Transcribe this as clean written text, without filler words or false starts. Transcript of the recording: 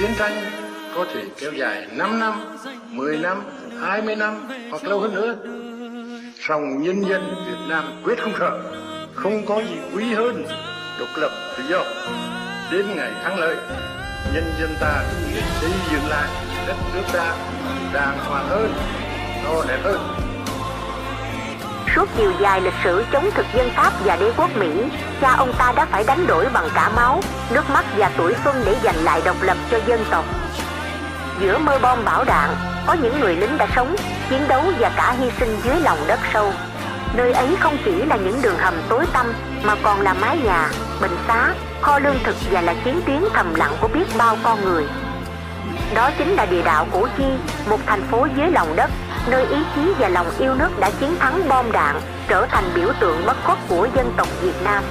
Chiến tranh có thể kéo dài 5 năm, 10 năm, 20 năm hoặc lâu hơn nữa. Song nhân dân Việt Nam quyết không sợ, không có gì quý hơn độc lập tự do. Đến ngày thắng lợi, nhân dân ta sẽ xây dựng lại đất nước ta đàng hoàng hơn, to đẹp hơn. Suốt chiều dài lịch sử chống thực dân Pháp và đế quốc Mỹ, cha ông ta đã phải đánh đổi bằng cả máu, nước mắt và tuổi xuân để giành lại độc lập cho dân tộc. Giữa mưa bom bão đạn, có những người lính đã sống, chiến đấu và cả hy sinh dưới lòng đất sâu. Nơi ấy không chỉ là những đường hầm tối tăm mà còn là mái nhà, bệnh xá, kho lương thực và là chiến tuyến thầm lặng của biết bao con người. Đó chính là địa đạo Củ Chi, một thành phố dưới lòng đất, nơi ý chí và lòng yêu nước đã chiến thắng bom đạn, trở thành biểu tượng bất khuất của dân tộc Việt Nam.